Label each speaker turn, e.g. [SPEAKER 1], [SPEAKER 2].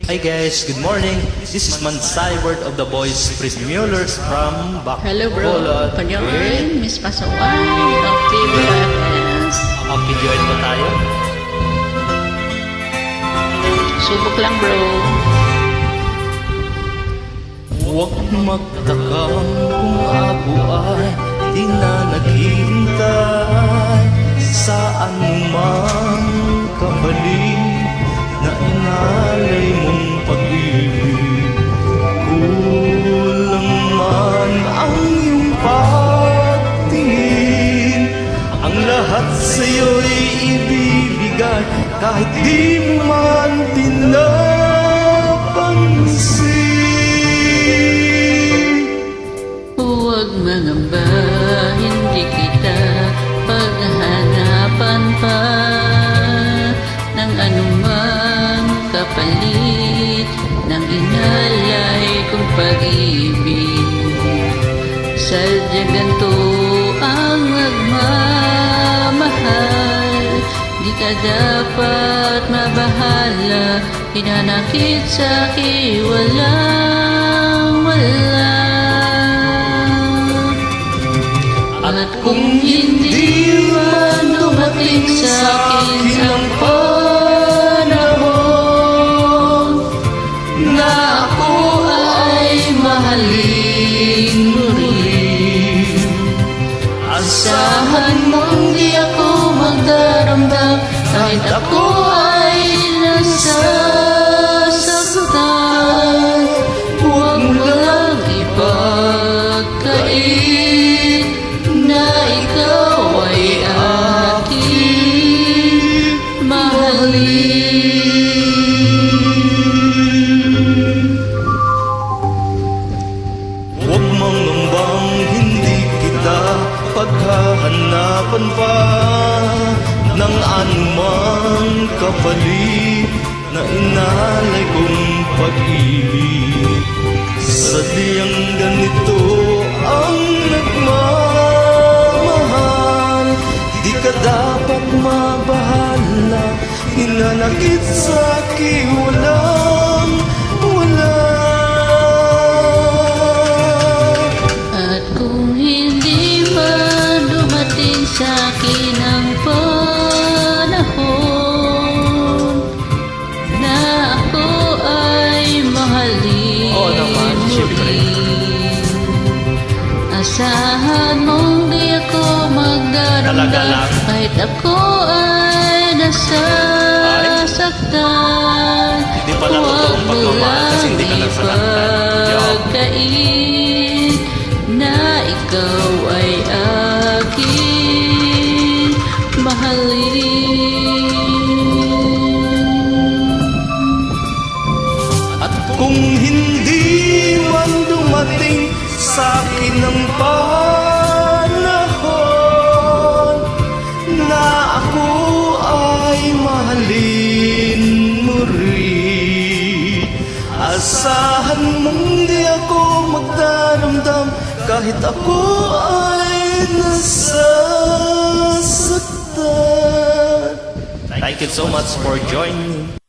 [SPEAKER 1] Hi guys, good morning. This is Mansai Word of the Boys, Chris Muellers from Bacolod.
[SPEAKER 2] Hello bro, panyaman, Miss Pasaway of TVS.
[SPEAKER 1] Makapidyoin po tayo.
[SPEAKER 2] Subok lang bro.
[SPEAKER 1] Huwag magtakam kung ako ay di na naghihintay. Saan mo man kabalik na inalay mong pag-ibig. Kulang man ang iyong pagtingin, ang lahat sa'yo'y ibibigay kahit di mo man pinapansin.
[SPEAKER 2] Huwag mangamba, hindi kita paghahanapan pa ng anumang kapalit ng inalay kong pag-ibig. Sadyang ganito ang nagmamahal, di ka dapat mabahala, hinanakit sa'kin walang wala. At kung hindi man dumating sa'kin ang panahon na ako ay mahalin mo rin, asahan mong di ako magdaramdam kahit ako ay nasasaktan. Huwag mo lang ipagkait na ikaw ay aking mahalin.
[SPEAKER 1] Huwag mangambang hindi kita paghahanapan pa ng anumang kapalit na inalay kong pag-ibig. Sadyang ganito ang nagmamahal, di ka dapat mabahala, hinanakit sa'kin walang wala.
[SPEAKER 2] At kung hindi man dumating sa'kin ang panahon na ako ay mahalin
[SPEAKER 1] Oo naman,
[SPEAKER 2] mo
[SPEAKER 1] syempre.
[SPEAKER 2] rin, asahan mong di ako
[SPEAKER 1] Talaga
[SPEAKER 2] magdaramdam
[SPEAKER 1] lang.
[SPEAKER 2] kahit ako ay nasasaktan.
[SPEAKER 1] Hindi pala totoong pagmamahal kasi hindi ka nasasaktan.
[SPEAKER 2] Pagkait na ikaw ay aking mahalin.
[SPEAKER 1] At kung hindi man dumating sa'kin ang panahon na ako ay mahalin mo rin, asahan mong di ako magdaramdam kahit ako ay nasasaktan. Thank you so much for joining.